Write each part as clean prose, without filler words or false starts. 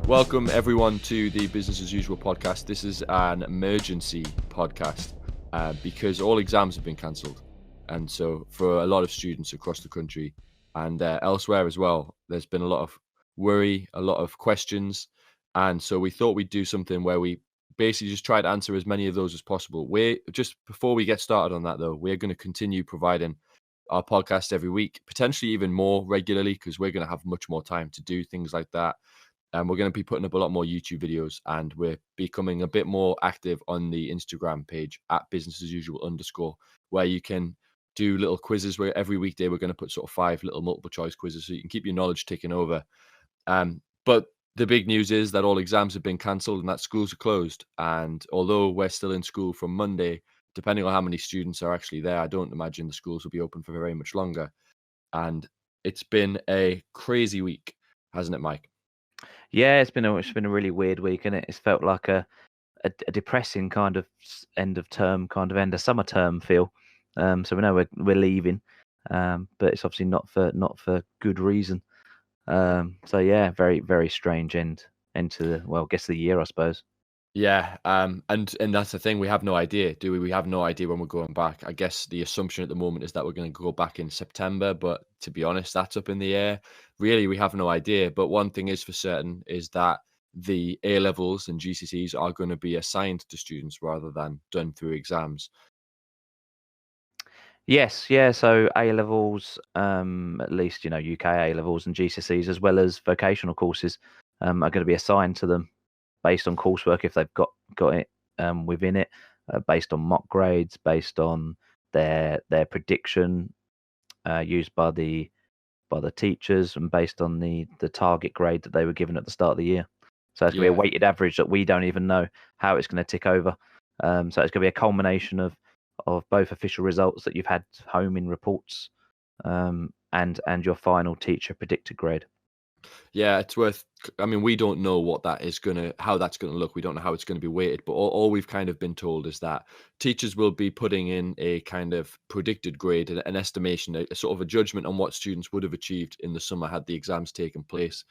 Welcome everyone to the Business as Usual podcast. This is an emergency podcast because all exams have been cancelled. And so for a lot of students across the country and elsewhere as well, there's been a lot of worry, a lot of questions. And so we thought we'd do something where we basically just try to answer as many of those as possible. Just before we get started on that though, we're going to continue providing our podcast every week, potentially even more regularly, because we're going to have much more time to do things like that. And we're going to be putting up a lot more YouTube videos, and we're becoming a bit more active on the Instagram page at businessasusual_, where you can do little quizzes where every weekday we're going to put sort of 5 little multiple choice quizzes so you can keep your knowledge ticking over. But the big news is that all exams have been cancelled and that schools are closed. And although we're still in school from Monday, depending on how many students are actually there, I don't imagine the schools will be open for very much longer. And it's been a crazy week, hasn't it, Mike? Yeah, it's been a really weird week, and it's felt like a depressing kind of end of term, kind of end of summer term feel. So we know we're leaving, but it's obviously not for good reason. So yeah, very very strange end to the guess the year, I suppose. Yeah, and that's the thing. We have no idea, do we? We have no idea when we're going back. I guess the assumption at the moment is that we're going to go back in September, but to be honest, that's up in the air. Really, we have no idea. But one thing is for certain is that the A levels and GCSEs are going to be assigned to students rather than done through exams. Yes, yeah. So A levels, at least UK A levels and GCSEs, as well as vocational courses, are going to be assigned to them based on coursework if they've got it within it, based on mock grades, based on their prediction used by the teachers, and based on the target grade that they were given at the start of the year. So it's going to be a Yeah. weighted average that we don't even know how it's going to tick over. So it's going to be a culmination of both official results that you've had home in reports, and your final teacher predicted grade. Yeah, it's worth. I mean, we don't know how that's gonna look. We don't know how it's gonna be weighted, but all we've kind of been told is that teachers will be putting in a kind of predicted grade, an estimation, a sort of a judgment on what students would have achieved in the summer had the exams taken place,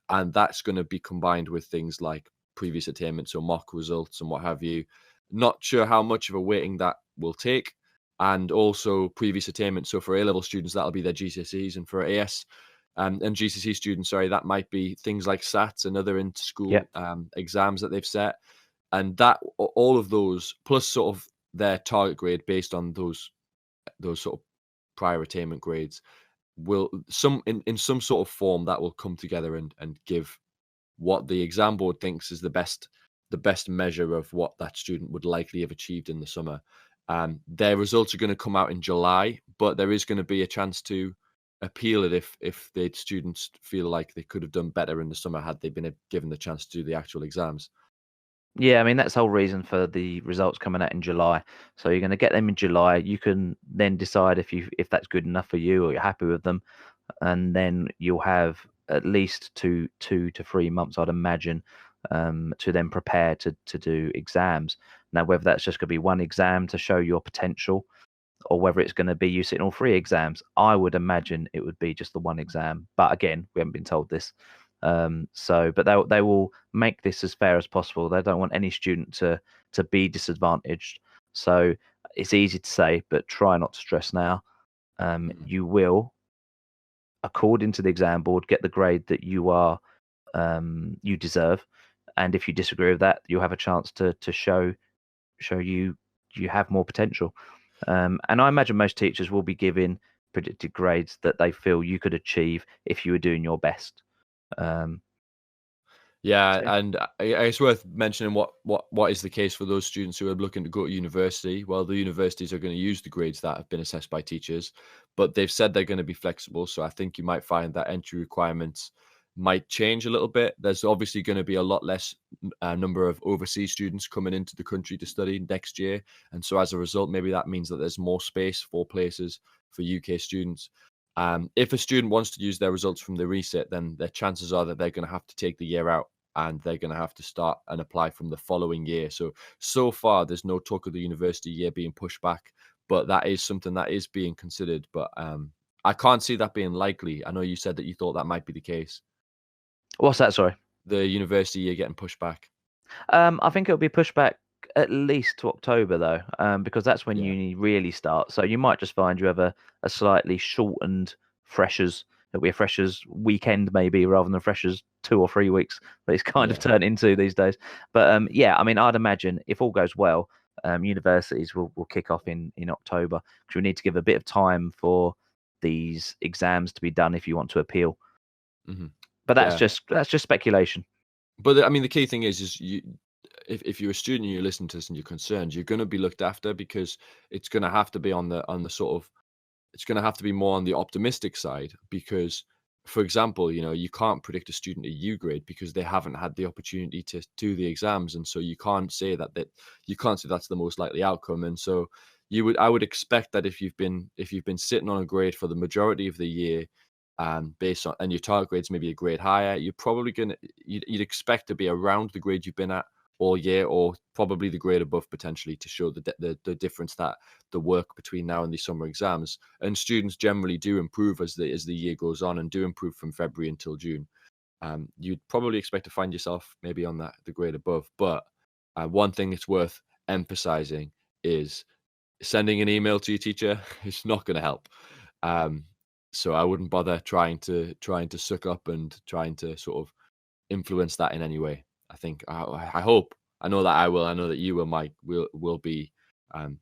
and that's going to be combined with things like previous attainment, so mock results and what have you. Not sure how much of a weighting that will take, and also previous attainment. So for A level students, that'll be their GCSEs, and for AS and GCSE students, sorry, that might be things like SATs and other Yeah. inter-school exams that they've set, and that all of those plus sort of their target grade based on those sort of prior attainment grades will in some sort of form that will come together and give what the exam board thinks is the best measure of what that student would likely have achieved in the summer. Their results are going to come out in July, but there is going to be a chance to appeal it if the students feel like they could have done better in the summer had they been given the chance to do the actual exams. Yeah, I mean that's the whole reason for the results coming out in July. So you're going to get them in July. You can then decide if that's good enough for you or you're happy with them, and then you'll have at least two to 3 months, I'd imagine, to then prepare to do exams. Now, whether that's just going to be one exam to show your potential, or whether it's going to be you sitting all 3 exams, I would imagine it would be just the one exam. But again, we haven't been told this. But they will make this as fair as possible. They don't want any student to be disadvantaged. So it's easy to say, but try not to stress now. You will, according to the exam board, get the grade that you deserve. And if you disagree with that, you'll have a chance to show you have more potential. And I imagine most teachers will be giving predicted grades that they feel you could achieve if you were doing your best. Yeah, So and it's worth mentioning what is the case for those students who are looking to go to university. Well, the universities are going to use the grades that have been assessed by teachers, but they've said they're going to be flexible. So I think you might find that entry requirements might change a little bit. There's obviously going to be a lot less number of overseas students coming into the country to study next year, and so as a result, maybe that means that there's more space for places for UK students. If a student wants to use their results from the reset, then their chances are that they're going to have to take the year out and they're going to have to start and apply from the following year. So far, there's no talk of the university year being pushed back, but that is something that is being considered. But I can't see that being likely. I know you said that you thought that might be the case. what's that? Sorry. the university year getting pushed back? I think it'll be pushed back at least to October though, because that's when Yeah, uni really starts. So you might just find you have a slightly shortened freshers. It'll be a freshers weekend maybe rather than freshers 2 or 3 weeks that it's kind of yeah. turned into these days. But yeah, I mean, I'd imagine if all goes well, universities will kick off in October because we need to give a bit of time for these exams to be done if you want to appeal. Hmm. But Yeah. that's just speculation. But I mean, the key thing is if you're a student and you're listening to this and you're concerned, you're going to be looked after because it's going to have to be on the sort of it's going to have to be more on the optimistic side because, for example, you can't predict a student a U grade because they haven't had the opportunity to do the exams, and so you can't say you can't say that's the most likely outcome. And so I would expect that if you've been sitting on a grade for the majority of the year, based on and your target grade's maybe a grade higher, you're probably you'd expect to be around the grade you've been at all year, or probably the grade above potentially to show the difference that the work between now and the summer exams. And students generally do improve as the year goes on and do improve from February until June. You'd probably expect to find yourself maybe on the grade above. But one thing that's worth emphasizing is sending an email to your teacher is not going to help. Um, so I wouldn't bother trying to suck up and trying to sort of influence that in any way. I think I hope I know that I will. I know that you will, Mike, will be um,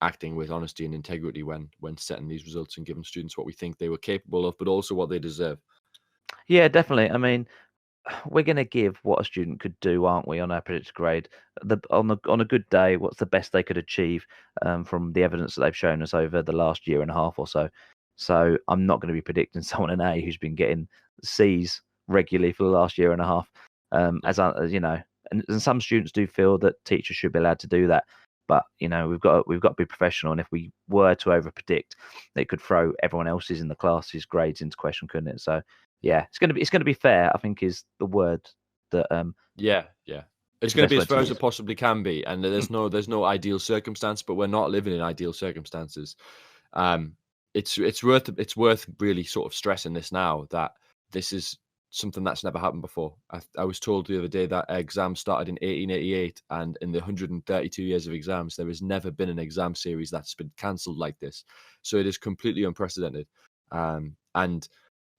acting with honesty and integrity when setting these results and giving students what we think they were capable of, but also what they deserve. Yeah, definitely. I mean, we're going to give what a student could do, aren't we, on our predicted grade? On a good day, what's the best they could achieve from the evidence that they've shown us over the last year and a half or so. So I'm not going to be predicting someone an A who's been getting C's regularly for the last year and a half. Yeah, And some students do feel that teachers should be allowed to do that. But we've got to be professional, and if we were to over predict, it could throw everyone else's in the class's grades into question, couldn't it? So yeah, yeah, it's gonna be fair, I think is the word that yeah, yeah. It's is the going to best be as word to fair as it use. possibly can be, and there's no ideal circumstance, but we're not living in ideal circumstances. Um, it's worth really sort of stressing this now that this is something that's never happened before. I was told the other day that exams started in 1888, and in the 132 years of exams, there has never been an exam series that's been cancelled like this. So it is completely unprecedented. And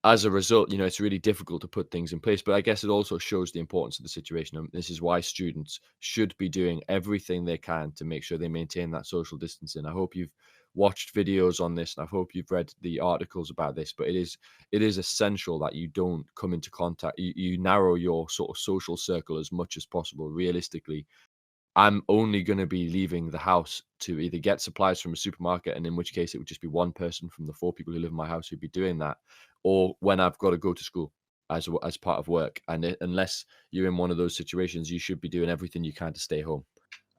as a result, it's really difficult to put things in place. But I guess it also shows the importance of the situation. And this is why students should be doing everything they can to make sure they maintain that social distancing. I hope you've watched videos on this, and I hope you've read the articles about this. But it is essential that you don't come into contact. You narrow your sort of social circle as much as possible. Realistically, I'm only going to be leaving the house to either get supplies from a supermarket, and in which case it would just be one person from the 4 people who live in my house who'd be doing that, or when I've got to go to school as part of work. And unless you're in one of those situations, you should be doing everything you can to stay home.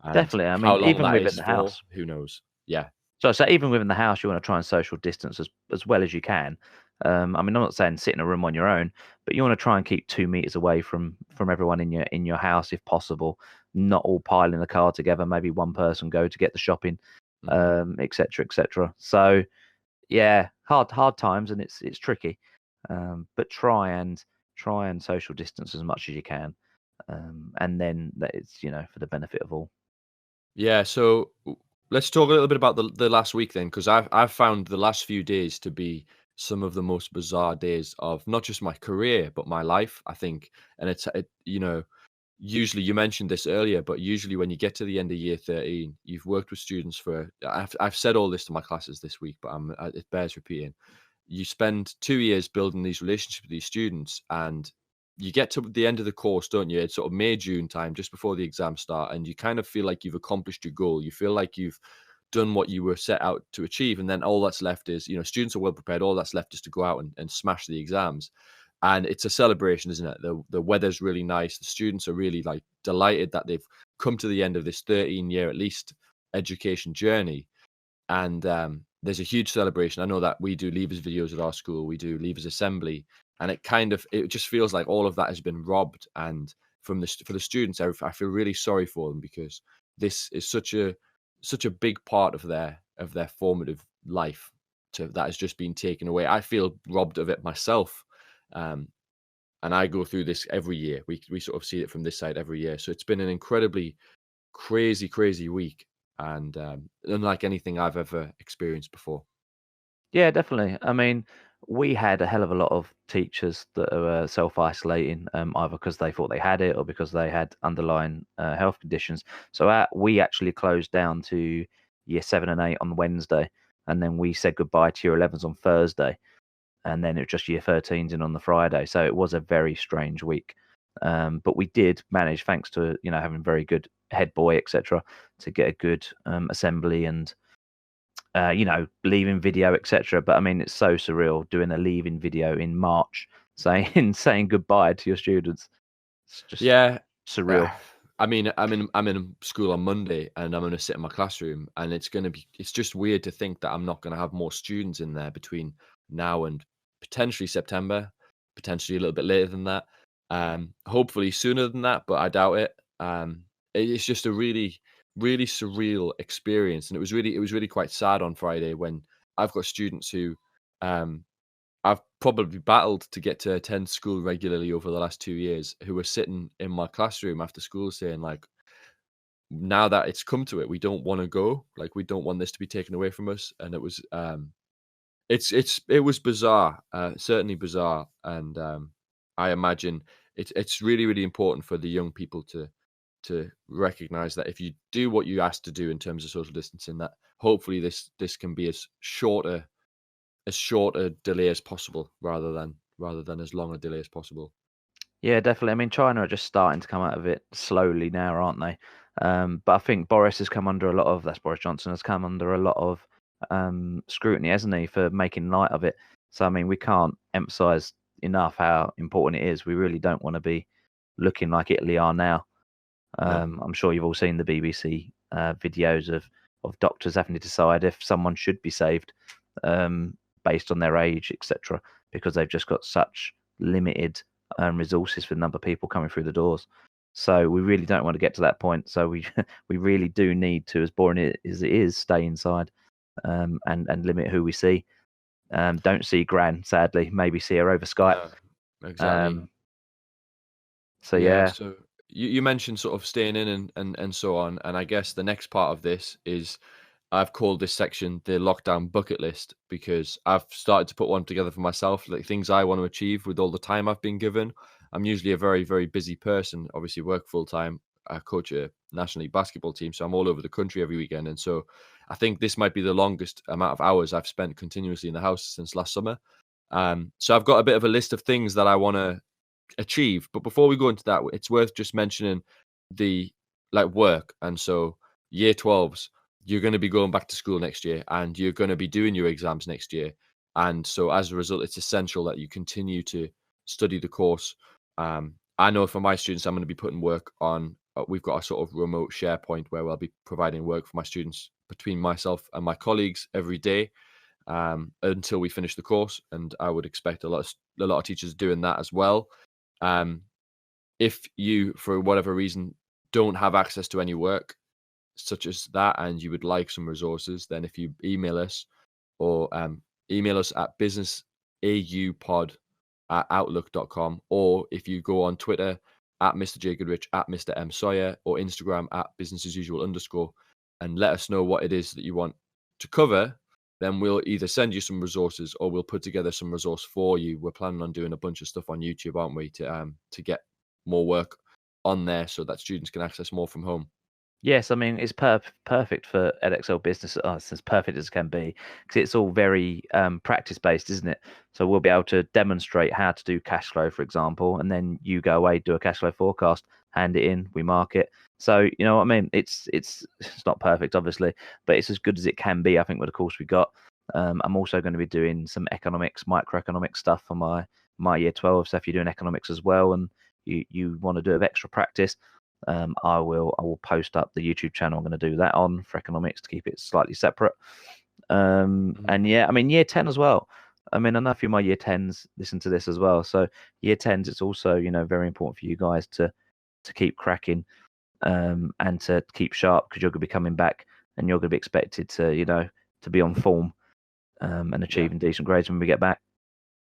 And Definitely. I how mean, long even that within is the for, house. who knows? Yeah, So even within the house, you want to try and social distance as well as you can. I mean, I'm not saying sit in a room on your own, but you want to try and keep 2 meters away from everyone in your house if possible. Not all pile in the car together. Maybe one person go to get the shopping, hmm, etc., etc. So yeah, hard times, and it's tricky. But try and social distance as much as you can, and then that it's for the benefit of all. yeah. So let's talk a little bit about the last week then, because I've found the last few days to be some of the most bizarre days of not just my career but my life. I think, and usually, you mentioned this earlier, but usually when you get to the end of year 13, you've worked with students for, I've said all this to my classes this week, but it bears repeating. You spend 2 years building these relationships with these students, and you get to the end of the course, don't you? It's sort of May, June time, just before the exams start, and you kind of feel like you've accomplished your goal. You feel like you've done what you were set out to achieve. And then all that's left is, students are well prepared. All that's left is to go out and smash the exams. And it's a celebration, isn't it? The weather's really nice. The students are really like delighted that they've come to the end of this 13-year at least education journey. And there's a huge celebration. I know that we do leavers videos at our school. We do leavers assembly, and it just feels like all of that has been robbed. And for the students, I feel really sorry for them because this is such a big part of their formative life that has just been taken away. I feel robbed of it myself. Um, and I go through this every year. We sort of see it from this side every year. So it's been an incredibly crazy week, and unlike anything I've ever experienced before. Yeah, definitely. I mean, we had a hell of a lot of teachers that were self-isolating, either because they thought they had it or because they had underlying health conditions. So we actually closed down to year 7 and 8 on Wednesday, and then we said goodbye to year 11s on Thursday, and then it was just year 13s in on the Friday. So it was a very strange week. But we did manage, thanks to having very good head boy, etc., to get a good assembly and leaving video, etc. But I mean, it's so surreal doing a leaving video in March, saying goodbye to your students. It's just Yeah, surreal. I mean, I'm in school on Monday, and I'm going to sit in my classroom, and it's just weird to think that I'm not going to have more students in there between now and potentially September, potentially a little bit later than that. Hopefully sooner than that, but I doubt it. It's just a really surreal experience, and it was really quite sad on Friday when I've got students who um I've probably battled to get to attend school regularly over the last 2 years, who were sitting in my classroom after school saying, like, "Now that it's come to it, we don't wanna go, like, we don't want this to be taken away from us," and it was bizarre, certainly bizarre, and, I imagine it's really important for the young people to recognize that if you do what you asked to do in terms of social distancing, that hopefully this can be as short a delay as possible rather than as long a delay as possible. Yeah, definitely. I mean, China are just starting to come out of it slowly now, aren't they? But I think that's Boris Johnson has come under a lot of scrutiny, hasn't he, for making light of it. So I mean, we can't emphasize enough how important it is. We really don't want to be looking like Italy are now. No. I'm sure you've all seen the BBC videos of doctors having to decide if someone should be saved um, based on their age, etc., because they've just got such limited resources for the number of people coming through the doors. So we really don't want to get to that point. So we we really do need to, as boring as it is, stay inside and limit who we see. Don't see Gran, sadly. Maybe see her over Skype. No, exactly. Um, so Yeah, yeah, so you mentioned sort of staying in and so on, and I guess the next part of this is I've called this section the lockdown bucket list because I've started to put one together for myself, like things I want to achieve with all the time I've been given. I'm usually a very busy person, obviously work full time. I coach a National League basketball team, so I'm all over the country every weekend. And so I think this might be the longest amount of hours I've spent continuously in the house since last summer. So I've got a bit of a list of things that I want to achieve. But before we go into that, it's worth just mentioning the work. And so year 12s, you're going to be going back to school next year and you're going to be doing your exams next year. And so as a result, it's essential that you continue to study the course. I know for my students, I'm going to be putting work on. We've got a sort of remote SharePoint where I'll be providing work for my students between myself and my colleagues every day until we finish the course. And I would expect a lot of teachers doing that as well. Um, if you, for whatever reason, don't have access to any work such as that, and you would like some resources, then if you email us or email us at businessaupod@outlook.com, or if you go on Twitter at Mr. J. Goodrich, at Mr. M. Sawyer, or Instagram at business as usual _ and let us know what it is that you want to cover, then we'll either send you some resources or we'll put together some resource for you. We're planning on doing a bunch of stuff on YouTube, aren't we, to get more work on there so that students can access more from home. yes, I mean it's perfect for Edexcel Business. It's as perfect as it can be because it's all very practice based, isn't it? So we'll be able to demonstrate how to do cash flow, for example, and then you go away, do a cash flow forecast, hand it in, we mark it. So you know what I mean? It's not perfect, obviously, but it's as good as it can be. I think with the course we got. I'm also going to be doing some economics, microeconomics stuff for my year 12. So if you're doing economics as well and you want to do a bit of extra practice, I will post up the YouTube channel. I'm going to do that on for economics to keep it slightly separate. And yeah, I mean year 10 as well. I mean, I know a few of my year 10s listen to this as well. So year 10s, it's also very important for you guys to keep cracking and to keep sharp because you're going to be coming back and you're going to be expected to to be on form and Yeah. achieving decent grades when we get back.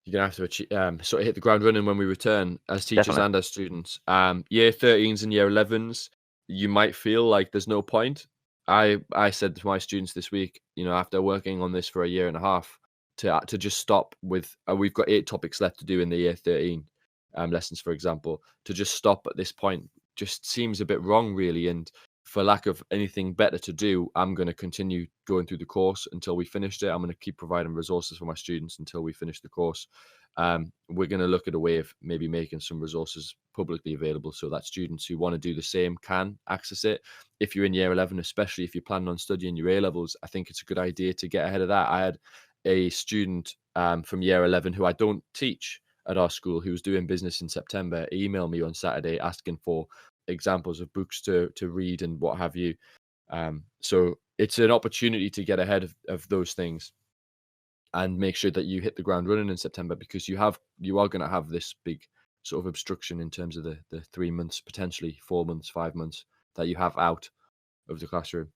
you're gonna have to achieve, sort of hit the ground running when we return as teachers Definitely. and as students. Year 13s and year 11s, you might feel like there's no point. I said to my students this week, after working on this for a year and a half, to just stop with. We've got 8 topics left to do in the year 13 lessons, for example. To just stop at this point just seems a bit wrong, really. And for lack of anything better to do, I'm going to continue going through the course until we finished it. I'm going to keep providing resources for my students until we finish the course. We're going to look at a way of maybe making some resources publicly available so that students who want to do the same can access it. If you're in year 11, especially if you're planning on studying your A levels, I think it's a good idea to get ahead of that. I had a student from year 11 who I don't teach at our school who was doing business in September email me on Saturday asking for examples of books to read and what have you. So it's an opportunity to get ahead of those things and make sure that you hit the ground running in September, because you are going to have this big sort of obstruction in terms of the 3 months, potentially 4 months, 5 months that you have out of the classroom.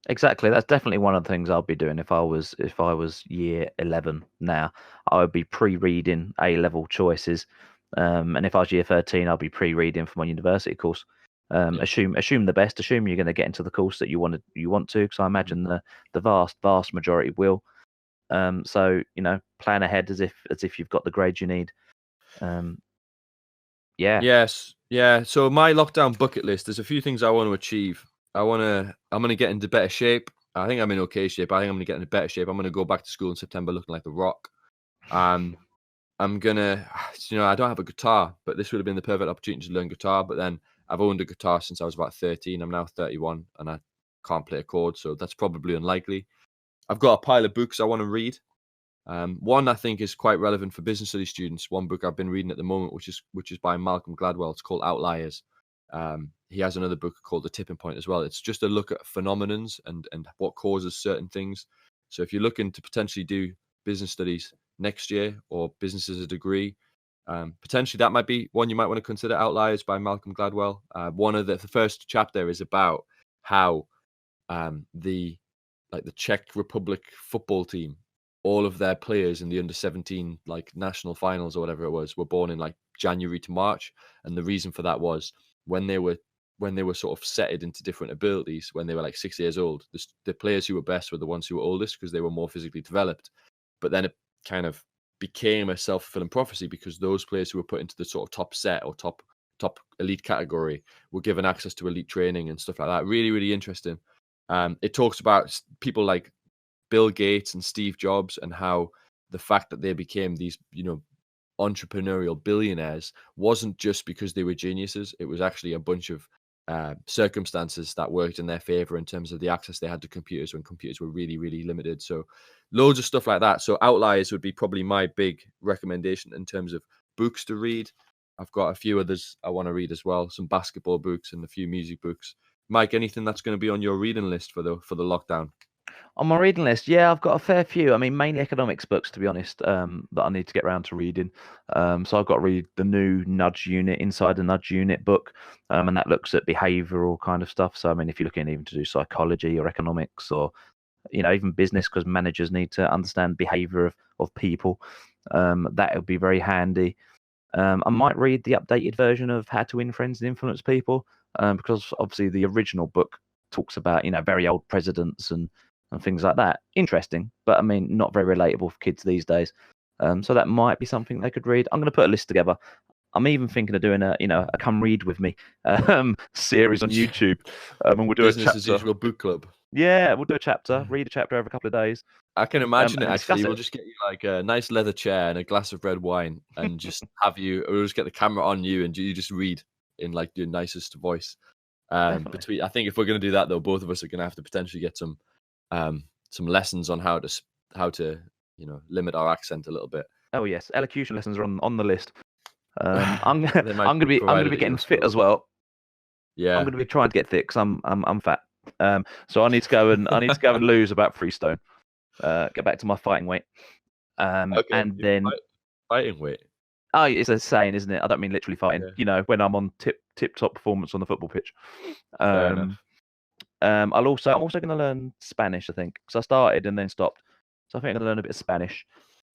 Exactly. That's definitely one of the things I'll be doing if I was year 11 now. I would be pre-reading A-level choices. And if I was year 13, I'll be pre-reading for my university course. Yeah. Assume the best. Assume you're going to get into the course that you want to, because I imagine the vast majority will. So plan ahead as if you've got the grades you need. Yeah. Yes. Yeah. So my lockdown bucket list, there's a few things I want to achieve. I'm going to get into better shape. I think I'm in okay shape. I think I'm going to get into better shape. I'm going to go back to school in September looking like The Rock. I'm gonna, I don't have a guitar, but this would have been the perfect opportunity to learn guitar. But then I've owned a guitar since I was about 13. I'm now 31 and I can't play a chord, so that's probably unlikely. I've got a pile of books I want to read. One I think is quite relevant for business study students. One book I've been reading at the moment, which is by Malcolm Gladwell. It's called Outliers. He has another book called The Tipping Point as well. It's just a look at phenomenons and what causes certain things. So if you're looking to potentially do business studies next year or business as a degree, potentially that might be one you might want to consider. Outliers by Malcolm Gladwell. One of the first chapter is about how the Czech Republic football team, all of their players in the under 17 national finals or whatever it was, were born in January to March, and the reason for that was when they were sort of setted into different abilities when they were 6 years old. The players who were best were the ones who were oldest because they were more physically developed. But then it kind of became a self-fulfilling prophecy because those players who were put into the sort of top set or top elite category were given access to elite training and stuff like that. Really, really interesting. It talks about people like Bill Gates and Steve Jobs and how the fact that they became these, entrepreneurial billionaires wasn't just because they were geniuses. It was actually a bunch of circumstances that worked in their favor in terms of the access they had to computers when computers were really, really limited. So loads of stuff like that. So Outliers would be probably my big recommendation in terms of books to read. I've got a few others I want to read as well, some basketball books and a few music books. Mike, anything that's going to be on your reading list for the lockdown? On my reading list, yeah, I've got a fair few. I mean, mainly economics books, to be honest, that I need to get around to reading. So I've got to read the new Nudge Unit, Inside the Nudge Unit book, and that looks at behavioural kind of stuff. So, I mean, if you're looking even to do psychology or economics or, even business, because managers need to understand behaviour of people, that would be very handy. I might read the updated version of How to Win Friends and Influence People, because obviously the original book talks about, very old presidents and things like that. Interesting, but I mean, not very relatable for kids these days. So that might be something they could read. I'm going to put a list together. I'm even thinking of doing a come read with me series on YouTube, and we'll do Business a chapter. as usual book club. Yeah, we'll do a chapter. Read a chapter over a couple of days. I can imagine it and discuss actually. We'll it. just get you a nice leather chair and a glass of red wine, and just we'll just get the camera on you, and you just read in your nicest voice. I think if we're going to do that though, both of us are going to have to potentially get some lessons on how to limit our accent a little bit. Oh yes, elocution lessons are on the list. I'm going to be getting fit as well. Yeah, I'm going to be trying to get thick because I'm fat. So I need to go and lose about 3 stone. Get back to my fighting weight. okay. And then fighting weight. Oh, it's a saying, isn't it? I don't mean literally fighting. Yeah. When I'm on tip top performance on the football pitch. Fair enough. I'm also going to learn Spanish, I think, because I started and then stopped. So I think I'm going to learn a bit of Spanish.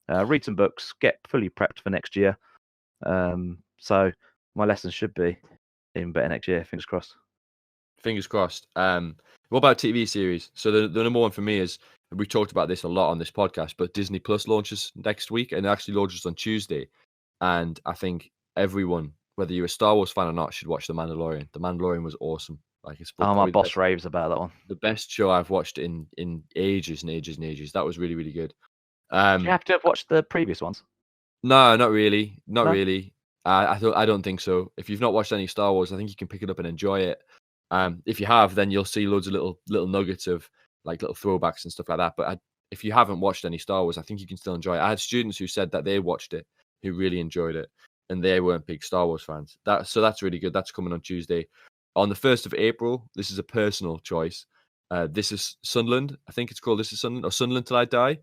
read some books, get fully prepped for next year. So my lessons should be even better next year. Fingers crossed. Fingers crossed. What about TV series? So the number one for me is, we talked about this a lot on this podcast, but Disney Plus launches next week, and it actually launches on Tuesday. And I think everyone, whether you're a Star Wars fan or not, should watch The Mandalorian. The Mandalorian was awesome. Like, it's Oh, my probably boss raves about that one. the best show I've watched in ages and ages and ages. That was really, really good. Do you have to have watched the previous ones? No, not really. Not No? really. I don't think so. If you've not watched any Star Wars, I think you can pick it up and enjoy it. If you have, then you'll see loads of little nuggets of, like, little throwbacks and stuff like that. But if you haven't watched any Star Wars, I think you can still enjoy it. I had students who said that they watched it, who really enjoyed it, and they weren't big Star Wars fans. That's really good. That's coming on Tuesday. On the 1st of April, this is a personal choice. This is Sunderland. I think it's called This is Sunderland, or Sunderland Till I Die.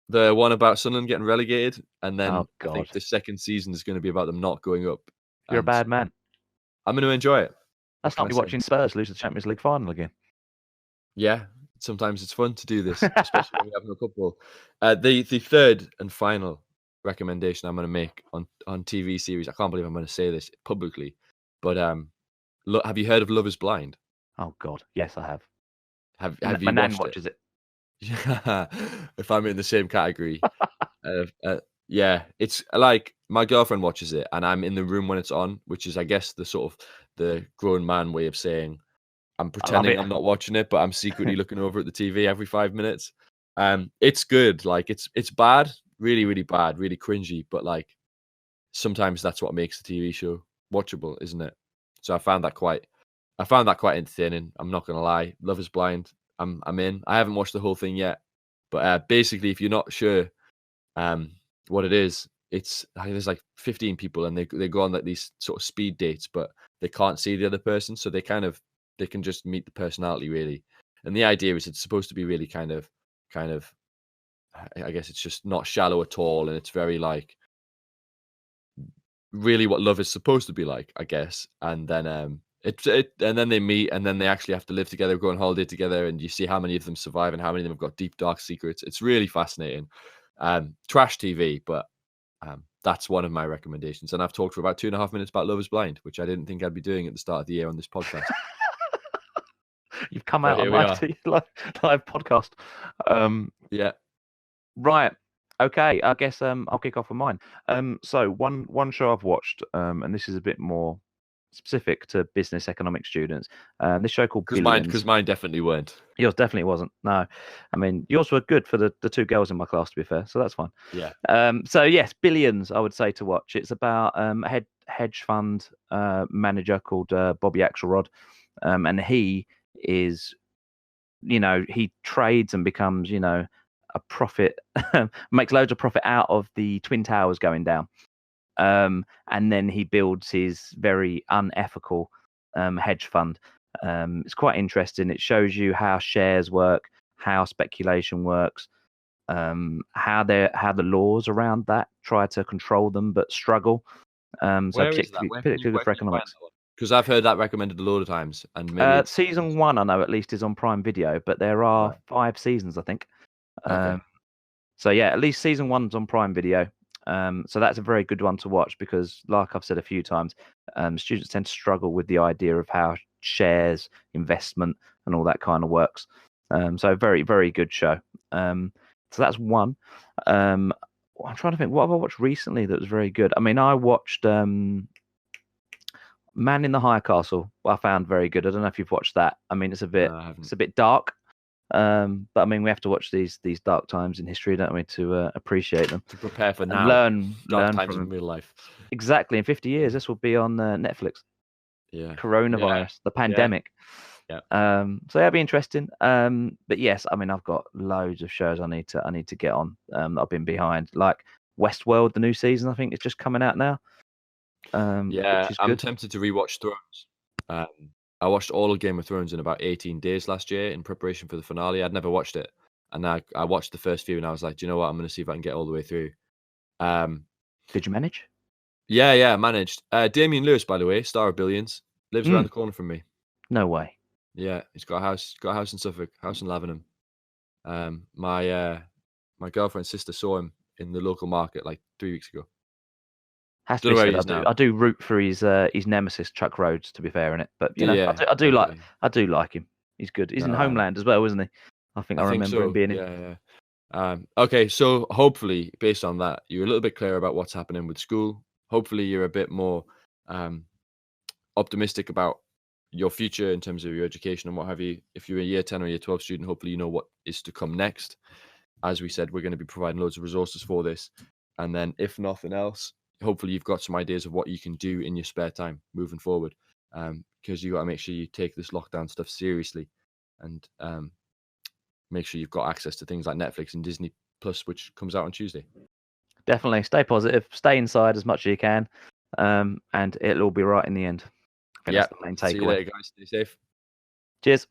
The one about Sunderland getting relegated, and then Oh, I think God. the second season is going to be about them not going up. You're a And bad man. I'm going to enjoy it. That's can not I me say? watching Spurs lose the Champions League final again. Yeah, sometimes it's fun to do this, especially when you're having a couple. The third and final recommendation I'm going to make on TV series. I can't believe I'm going to say this publicly, but have you heard of Love Is Blind? Oh, God. Yes, I have. Have My you nan watched watches it. Yeah, if I'm in the same category. Yeah, it's like, my girlfriend watches it, and I'm in the room when it's on, which is, I guess, the sort of the grown man way of saying I'm I love pretending it. I'm not watching it, but I'm secretly looking over at the TV every 5 minutes. It's good. Like, it's bad, really, really bad, really cringy, but, like, sometimes that's what makes the TV show watchable, isn't it? So I found that quite entertaining. I'm not gonna lie. Love Is Blind. I'm in. I haven't watched the whole thing yet, but basically, if you're not sure what it is, it's, I think there's like 15 people, and they go on, like, these sort of speed dates, but they can't see the other person, so they can just meet the personality, really. And the idea is, it's supposed to be really kind of I guess it's just not shallow at all, and it's very, like, really what love is supposed to be like, I guess. And then and then they meet, and then they actually have to live together, go on holiday together, and you see how many of them survive and how many of them have got deep dark secrets. It's really fascinating. Trash TV, but that's one of my recommendations. And I've talked for about 2.5 minutes about Love Is Blind, which I didn't think I'd be doing at the start of the year on this podcast. You've come But out on here we are. live podcast. Yeah. Right. Okay. I guess I'll kick off with mine. So one show I've watched, and this is a bit more specific to business economic students. This show called Billions. Because mine definitely weren't. Yours definitely wasn't. No, I mean yours were good for the two girls in my class, to be fair. So that's fine. Yeah. So yes, Billions, I would say to watch. It's about a hedge fund manager called Bobby Axelrod, and he is, he trades and becomes, a profit, makes loads of profit out of the Twin Towers going down. And then he builds his very unethical hedge fund. It's quite interesting. It shows you how shares work, how speculation works, how the laws around that try to control them but struggle. So Where is that? particularly good for economics. Because I've heard that recommended a load of times, and maybe Season 1, I know at least, is on Prime Video, but there are Right. 5 seasons, I think. Okay. So yeah, at least season 1's on Prime Video. So that's a very good one to watch, because, like I've said a few times, students tend to struggle with the idea of how shares, investment, and all that kind of works. So very, very good show. So that's one. I'm trying to think, what have I watched recently that was very good? I mean, I watched Man in the High Castle. I found very good. I don't know if you've watched that. I mean, it's a bit dark. But I mean, we have to watch these dark times in history, don't we, to appreciate them, to prepare for now. Learn times from in real life. Exactly. In 50 years, this will be on Netflix. Yeah. Coronavirus, the pandemic. Yeah. So that'll be interesting. But yes, I mean, I've got loads of shows I need to get on. I've been behind, like Westworld, the new season. I think it's just coming out now. Yeah, which is I'm good. tempted to rewatch Thrones. I watched all of Game of Thrones in about 18 days last year in preparation for the finale. I'd never watched it, and I watched the first few, and I was like, do you know what? I'm going to see if I can get all the way through. Did you manage? Yeah, I managed. Damian Lewis, by the way, star of Billions, lives around the corner from me. No way. Yeah, he's got a house in Suffolk, house in Lavenham. My My girlfriend's sister saw him in the local market like 3 weeks ago. Has to Don't be know where said. he is now. I do root for his nemesis Chuck Rhodes. To be fair in it, but Yeah, I do okay. I do like him. He's good. He's in No, Homeland as well, isn't he? I think I think remember him so. being in. Yeah. Okay, so hopefully, based on that, you're a little bit clear about what's happening with school. Hopefully, you're a bit more optimistic about your future in terms of your education and what have you. If you're a year 10 or year 12 student, hopefully you know what is to come next. As we said, we're going to be providing loads of resources for this. And then, if nothing else, hopefully you've got some ideas of what you can do in your spare time moving forward. Because you got to make sure you take this lockdown stuff seriously, and make sure you've got access to things like Netflix and Disney Plus, which comes out on Tuesday. Definitely stay positive, stay inside as much as you can, and it'll all be right in the end. I think that's the main See you takeaway. later, guys. Stay safe. Cheers.